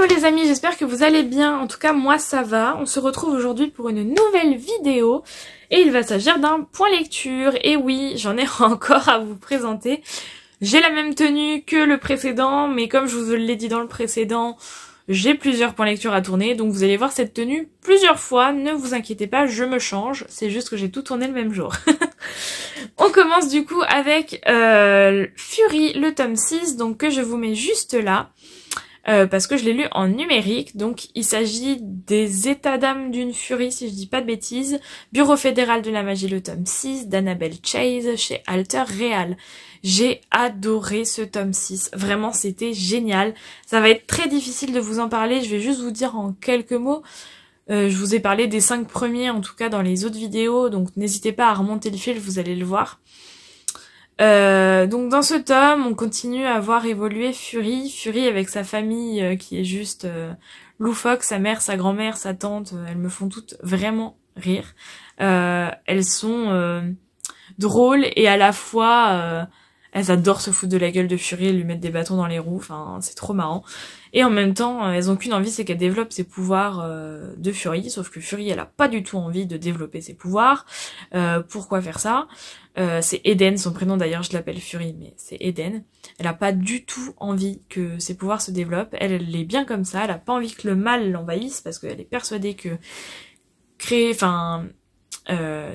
Hello les amis, j'espère que vous allez bien. En tout cas, moi ça va. On se retrouve aujourd'hui pour une nouvelle vidéo et il va s'agir d'un point lecture. Et oui, j'en ai encore à vous présenter. J'ai la même tenue que le précédent, mais comme je vous l'ai dit dans le précédent, j'ai plusieurs points lecture à tourner. Donc vous allez voir cette tenue plusieurs fois. Ne vous inquiétez pas, je me change. C'est juste que j'ai tout tourné le même jour. On commence du coup avec Fury, le tome 6, donc que je vous mets juste là. Parce que je l'ai lu en numérique, donc il s'agit des états d'âme d'une furie, si je dis pas de bêtises, Bureau fédéral de la magie, le tome 6, d'Annabelle Chase, chez Alter Real. J'ai adoré ce tome 6, vraiment c'était génial. Ça va être très difficile de vous en parler, je vais juste vous dire en quelques mots. Je vous ai parlé des 5 premiers, en tout cas dans les autres vidéos, donc n'hésitez pas à remonter le fil, vous allez le voir. Donc dans ce tome, on continue à voir évoluer Fury avec sa famille qui est juste loufoque, sa mère, sa grand-mère, sa tante, elles me font toutes vraiment rire. Elles sont drôles et à la fois elles adorent se foutre de la gueule de Fury et lui mettre des bâtons dans les roues, enfin c'est trop marrant. Et en même temps, elles ont qu'une envie, c'est qu'elle développe ses pouvoirs de Fury, sauf que Fury, elle a pas du tout envie de développer ses pouvoirs. Pourquoi faire ça? C'est Eden, son prénom d'ailleurs, je l'appelle Fury, mais c'est Eden. Elle a pas du tout envie que ses pouvoirs se développent. Elle est bien comme ça, elle a pas envie que le mal l'envahisse, parce qu'elle est persuadée que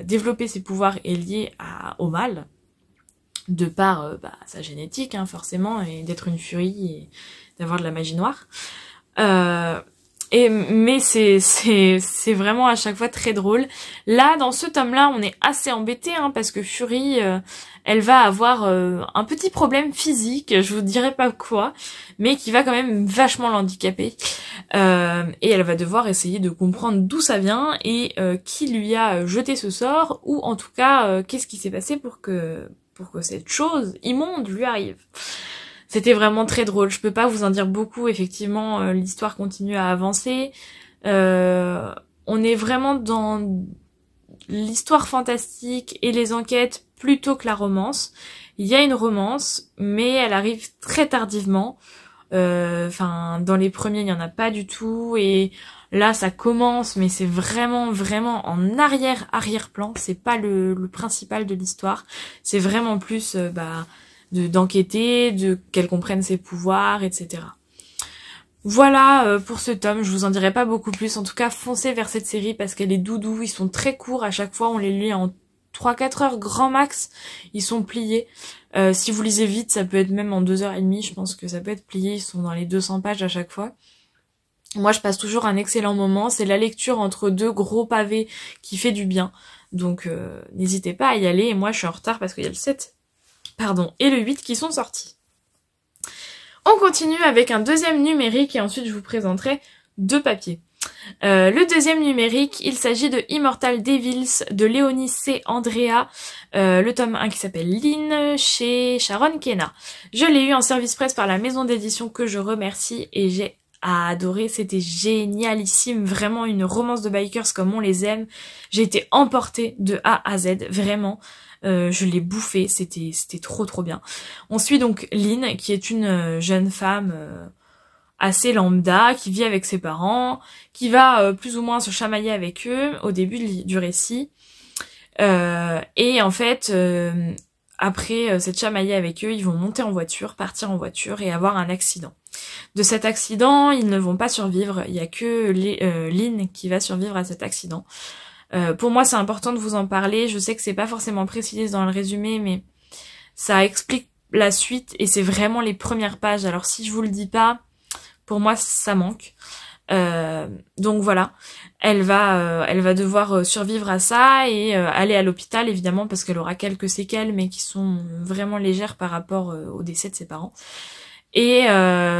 développer ses pouvoirs est lié au mal, de par sa génétique, hein, forcément, et d'être une furie et d'avoir de la magie noire. Mais c'est vraiment à chaque fois très drôle. Là, dans ce tome-là, on est assez embêté, hein, parce que Fury, elle va avoir un petit problème physique, je vous dirai pas quoi, mais qui va quand même vachement l'handicaper. Et elle va devoir essayer de comprendre d'où ça vient et qui lui a jeté ce sort, ou en tout cas, qu'est-ce qui s'est passé pour que cette chose immonde lui arrive. C'était vraiment très drôle. Je peux pas vous en dire beaucoup, effectivement, l'histoire continue à avancer. On est vraiment dans l'histoire fantastique et les enquêtes plutôt que la romance. Il y a une romance, mais elle arrive très tardivement. Dans les premiers, il n'y en a pas du tout, et là, ça commence, mais c'est vraiment en arrière-plan. C'est pas le principal de l'histoire. C'est vraiment plus, d'enquêter, qu'elle comprenne ses pouvoirs, etc. Voilà pour ce tome, je vous en dirai pas beaucoup plus. En tout cas, foncez vers cette série parce qu'elle est doudou. Ils sont très courts à chaque fois, on les lit en 3-4 heures grand max. Ils sont pliés. Si vous lisez vite, ça peut être même en 2h30, je pense que ça peut être plié. Ils sont dans les 200 pages à chaque fois. Moi, je passe toujours un excellent moment. C'est la lecture entre deux gros pavés qui fait du bien. Donc, n'hésitez pas à y aller. Et moi, je suis en retard parce qu'il y a le 7 et le 8 qui sont sortis. On continue avec un deuxième numérique et ensuite je vous présenterai 2 papiers. Le deuxième numérique, il s'agit de Immortal Devils de Léonie C. Andrea, le tome 1 qui s'appelle Lynn, chez Sharon Kenna. Je l'ai eu en service presse par la maison d'édition que je remercie et j'ai adoré, c'était génialissime, vraiment une romance de bikers comme on les aime. J'ai été emportée de A à Z, vraiment. Je l'ai bouffé, c'était trop bien. On suit donc Lynn, qui est une jeune femme assez lambda, qui vit avec ses parents, qui va plus ou moins se chamailler avec eux au début du récit. Et en fait, après s'être chamaillé avec eux, ils vont monter en voiture, partir en voiture et avoir un accident. De cet accident, ils ne vont pas survivre, il y a que Lynn qui va survivre à cet accident. Pour moi, c'est important de vous en parler. Je sais que c'est pas forcément précisé dans le résumé, mais ça explique la suite et c'est vraiment les premières pages. Alors si je vous le dis pas, pour moi, ça manque. Donc voilà, elle va devoir survivre à ça et aller à l'hôpital évidemment parce qu'elle aura quelques séquelles, mais qui sont vraiment légères par rapport au décès de ses parents. Et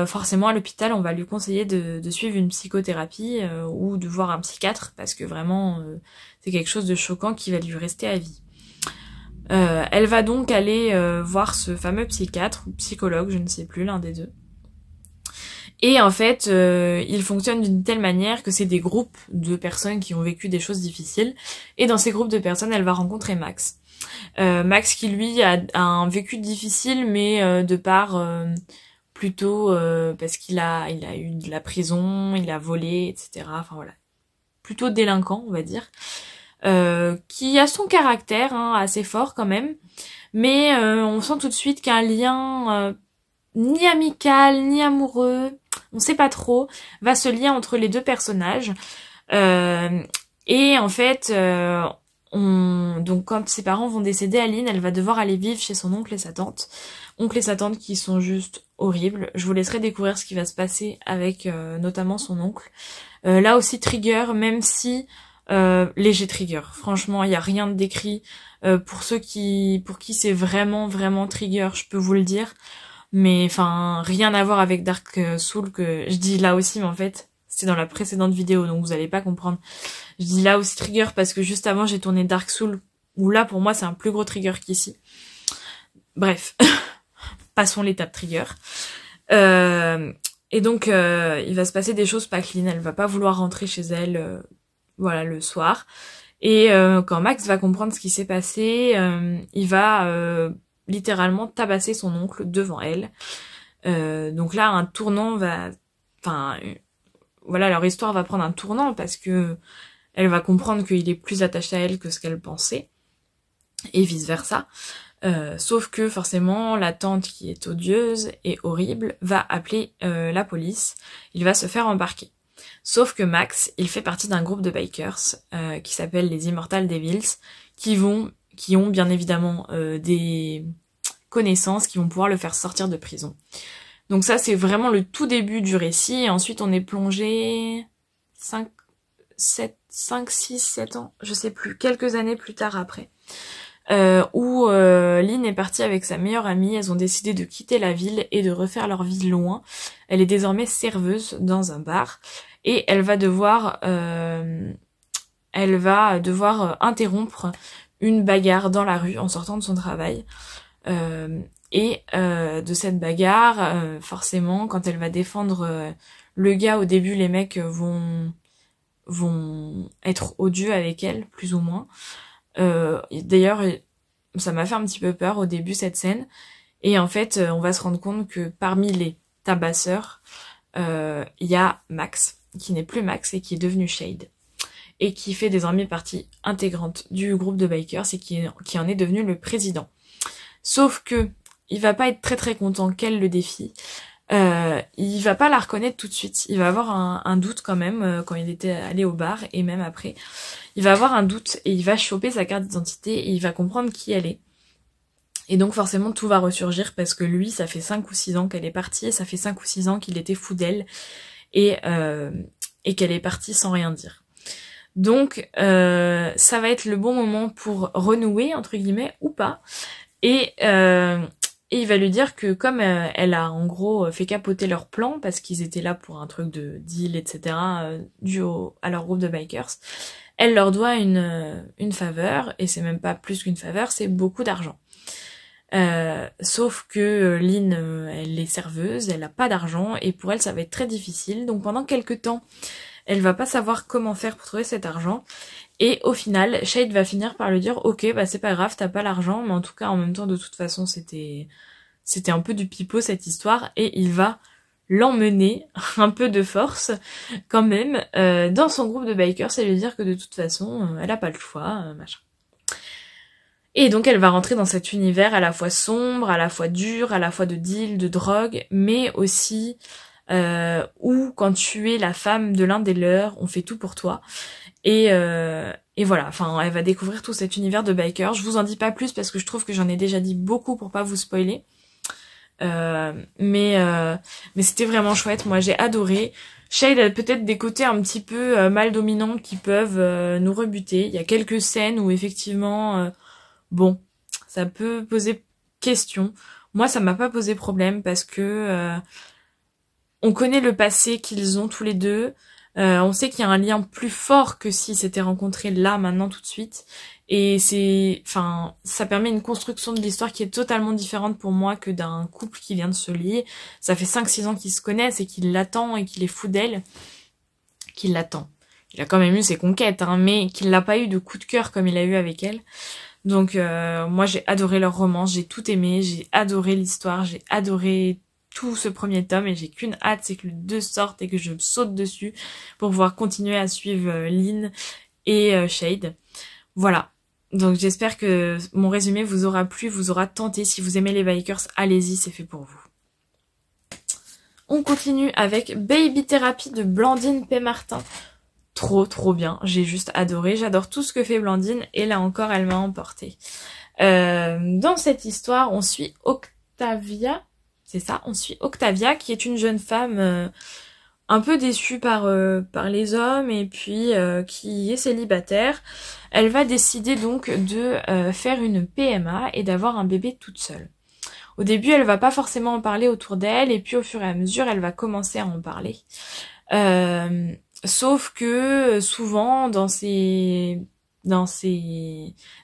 forcément à l'hôpital on va lui conseiller de suivre une psychothérapie ou de voir un psychiatre parce que vraiment c'est quelque chose de choquant qui va lui rester à vie. Elle va donc aller voir ce fameux psychiatre ou psychologue, je ne sais plus, l'un des deux. Et en fait il fonctionne d'une telle manière que c'est des groupes de personnes qui ont vécu des choses difficiles et dans ces groupes de personnes elle va rencontrer Max. Max qui lui a un vécu difficile mais de par plutôt parce qu'il a eu de la prison, il a volé, etc. Enfin voilà, plutôt délinquant, on va dire, qui a son caractère hein, assez fort quand même, mais on sent tout de suite qu'un lien ni amical, ni amoureux, on sait pas trop, va se lier entre les deux personnages. Et en fait, donc quand ses parents vont décéder, Aline, elle va devoir aller vivre chez son oncle et sa tante. Oncle et sa tante qui sont juste horribles. Je vous laisserai découvrir ce qui va se passer avec notamment son oncle. Là aussi trigger, même si léger trigger. Franchement, il y a rien de décrit. Pour qui c'est vraiment trigger, je peux vous le dire. Mais enfin, rien à voir avec Dark Soul que je dis là aussi, mais en fait, c'est dans la précédente vidéo, donc vous allez pas comprendre. Je dis là aussi trigger parce que juste avant, j'ai tourné Dark Soul, où là, pour moi, c'est un plus gros trigger qu'ici. Bref, passons l'étape trigger. Et donc, il va se passer des choses pas clean, elle va pas vouloir rentrer chez elle, voilà, le soir. Et quand Max va comprendre ce qui s'est passé, il va littéralement tabasser son oncle devant elle. Donc là, un tournant va... Enfin, voilà, leur histoire va prendre un tournant parce que elle va comprendre qu'il est plus attaché à elle que ce qu'elle pensait. Et vice-versa. Sauf que forcément, la tante qui est odieuse et horrible va appeler la police. Il va se faire embarquer. Sauf que Max, il fait partie d'un groupe de bikers qui s'appelle les Immortal Devils, qui ont bien évidemment des connaissances qui vont pouvoir le faire sortir de prison. Donc ça, c'est vraiment le tout début du récit. Et ensuite, on est plongé 5, 6, 7 ans, je sais plus, quelques années plus tard après. Où Lynn est partie avec sa meilleure amie, elles ont décidé de quitter la ville et de refaire leur vie loin. Elle est désormais serveuse dans un bar et elle va devoir interrompre une bagarre dans la rue en sortant de son travail. De cette bagarre, forcément, quand elle va défendre le gars, au début les mecs vont être odieux avec elle, plus ou moins. D'ailleurs, ça m'a fait un petit peu peur au début cette scène. Et en fait, on va se rendre compte que parmi les tabasseurs, il y a Max, qui n'est plus Max et qui est devenu Shade. Et qui fait désormais partie intégrante du groupe de bikers et qui en est devenu le président. Sauf que il va pas être très content qu'elle le défie. Il va pas la reconnaître tout de suite. Il va avoir un doute quand même quand il était allé au bar et même après. Il va avoir un doute et il va choper sa carte d'identité et il va comprendre qui elle est. Et donc forcément tout va ressurgir parce que lui, ça fait 5 ou 6 ans qu'elle est partie et ça fait 5 ou 6 ans qu'il était fou d'elle et qu'elle est partie sans rien dire. Donc ça va être le bon moment pour renouer, entre guillemets, ou pas. Et il va lui dire que comme elle a en gros fait capoter leur plan parce qu'ils étaient là pour un truc de deal, etc., dû à leur groupe de bikers, elle leur doit une faveur, et c'est même pas plus qu'une faveur, c'est beaucoup d'argent. Sauf que Lynn, elle est serveuse, elle a pas d'argent, et pour elle ça va être très difficile, donc pendant quelques temps, elle va pas savoir comment faire pour trouver cet argent, et au final, Shade va finir par lui dire « Ok, bah c'est pas grave, t'as pas l'argent, mais en tout cas, en même temps, de toute façon, c'était un peu du pipeau cette histoire, et il va l'emmener, un peu de force, quand même, dans son groupe de bikers, et lui dire que de toute façon, elle a pas le choix, machin. » Et donc elle va rentrer dans cet univers à la fois sombre, à la fois dur, à la fois de deal, de drogue, mais aussi où quand tu es la femme de l'un des leurs, on fait tout pour toi. Et voilà, enfin elle va découvrir tout cet univers de biker. Je vous en dis pas plus parce que je trouve que j'en ai déjà dit beaucoup pour pas vous spoiler. Mais c'était vraiment chouette, moi j'ai adoré. Shade a peut-être des côtés un petit peu mal dominants qui peuvent nous rebuter. Il y a quelques scènes où effectivement, bon, ça peut poser question. Moi ça m'a pas posé problème parce que on connaît le passé qu'ils ont tous les deux. On sait qu'il y a un lien plus fort que s'ils s'étaient rencontrés là, maintenant, tout de suite. Et ça permet une construction de l'histoire qui est totalement différente pour moi que d'un couple qui vient de se lier. Ça fait 5-6 ans qu'ils se connaissent et qu'il l'attend et qu'il est fou d'elle. Qu'il l'attend. Il a quand même eu ses conquêtes, hein, mais qu'il n'a pas eu de coup de cœur comme il a eu avec elle. Donc moi j'ai adoré leur romance, j'ai tout aimé, j'ai adoré l'histoire, j'ai adoré tout ce premier tome et j'ai qu'une hâte, c'est que le 2 sorte et que je saute dessus pour pouvoir continuer à suivre Lynn et Shade. Voilà. Donc j'espère que mon résumé vous aura plu, vous aura tenté. Si vous aimez les Bikers, allez-y, c'est fait pour vous. On continue avec Baby Therapy de Blandine P. Martin. Trop bien, j'ai juste adoré. J'adore tout ce que fait Blandine et là encore elle m'a emportée. Dans cette histoire, on suit Octavia, c'est ça, on suit Octavia qui est une jeune femme un peu déçue par les hommes et puis qui est célibataire. Elle va décider donc de faire une PMA et d'avoir un bébé toute seule. Au début, elle va pas forcément en parler autour d'elle et puis au fur et à mesure, elle va commencer à en parler. Sauf que souvent dans ces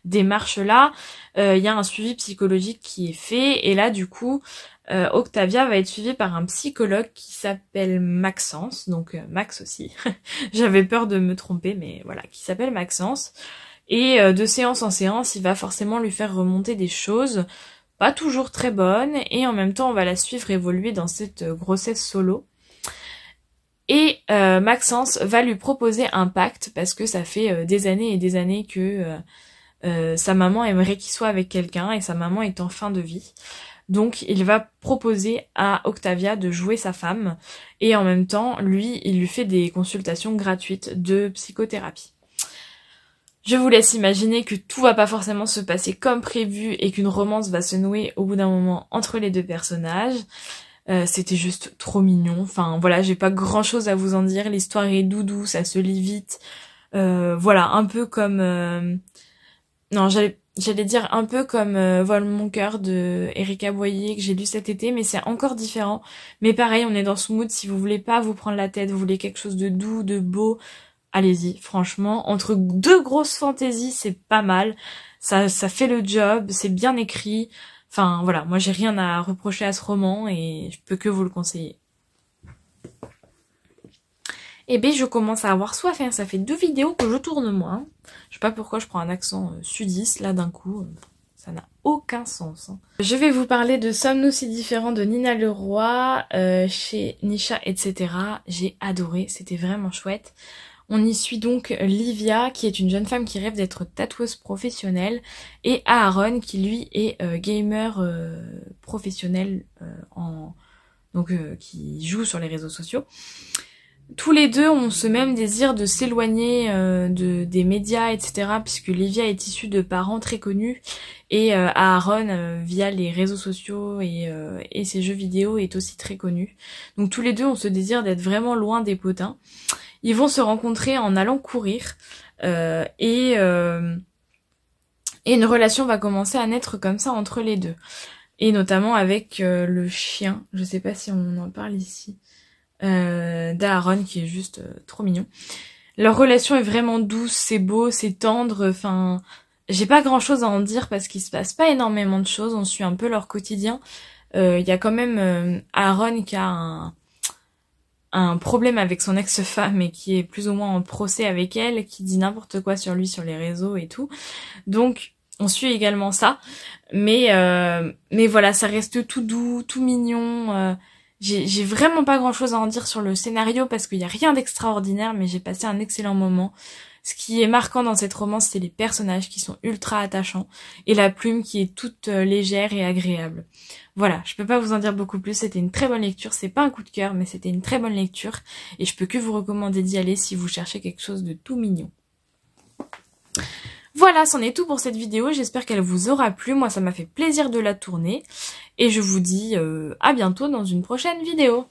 démarches-là, il y a un suivi psychologique qui est fait et là du coup, Octavia va être suivie par un psychologue qui s'appelle Maxence, donc Max aussi. J'avais peur de me tromper, mais voilà, qui s'appelle Maxence. Et de séance en séance, il va forcément lui faire remonter des choses pas toujours très bonnes et en même temps, on va la suivre évoluer dans cette grossesse solo. Et Maxence va lui proposer un pacte parce que ça fait des années et des années que sa maman aimerait qu'il soit avec quelqu'un et sa maman est en fin de vie. Donc il va proposer à Octavia de jouer sa femme et en même temps, lui, il lui fait des consultations gratuites de psychothérapie. Je vous laisse imaginer que tout va pas forcément se passer comme prévu et qu'une romance va se nouer au bout d'un moment entre les deux personnages. C'était juste trop mignon. Enfin voilà, j'ai pas grand chose à vous en dire. L'histoire est doudou, ça se lit vite. Voilà, un peu comme... Non, j'allais dire un peu comme Vole mon cœur de Erika Boyer que j'ai lu cet été, mais c'est encore différent. Mais pareil, on est dans ce mood, si vous voulez pas vous prendre la tête, vous voulez quelque chose de doux, de beau, allez-y, franchement. Entre deux grosses fantaisies, c'est pas mal. Ça fait le job, c'est bien écrit. Enfin voilà, moi j'ai rien à reprocher à ce roman et je peux que vous le conseiller. Et ben je commence à avoir soif, hein. Ça fait 2 vidéos que je tourne moi. Hein. Je sais pas pourquoi je prends un accent sudiste là d'un coup, ça n'a aucun sens. Hein. Je vais vous parler de Sommes-nous si différents de Nina Leroy, chez Nisha, etc. J'ai adoré, c'était vraiment chouette. On y suit donc Livia, qui est une jeune femme qui rêve d'être tatoueuse professionnelle, et Aaron, qui lui est gamer professionnel, qui joue sur les réseaux sociaux. Tous les deux ont ce même désir de s'éloigner des médias, etc. Puisque Livia est issue de parents très connus, et Aaron, via les réseaux sociaux et ses jeux vidéo, est aussi très connu. Donc tous les deux ont ce désir d'être vraiment loin des potins. Ils vont se rencontrer en allant courir et une relation va commencer à naître comme ça entre les deux. Et notamment avec le chien, je sais pas si on en parle ici, d'Aaron qui est juste trop mignon. Leur relation est vraiment douce, c'est beau, c'est tendre, enfin... J'ai pas grand chose à en dire parce qu'il se passe pas énormément de choses, on suit un peu leur quotidien. Il y a quand même Aaron qui a un problème avec son ex-femme et qui est plus ou moins en procès avec elle, qui dit n'importe quoi sur lui sur les réseaux et tout. Donc on suit également ça, mais voilà, ça reste tout doux, tout mignon. J'ai vraiment pas grand chose à en dire sur le scénario parce qu'il y a rien d'extraordinaire, mais j'ai passé un excellent moment. Ce qui est marquant dans cette romance, c'est les personnages qui sont ultra attachants et la plume qui est toute légère et agréable. Voilà, je peux pas vous en dire beaucoup plus, c'était une très bonne lecture, c'est pas un coup de cœur, mais c'était une très bonne lecture et je peux que vous recommander d'y aller si vous cherchez quelque chose de tout mignon. Voilà, c'en est tout pour cette vidéo, j'espère qu'elle vous aura plu, moi ça m'a fait plaisir de la tourner et je vous dis à bientôt dans une prochaine vidéo.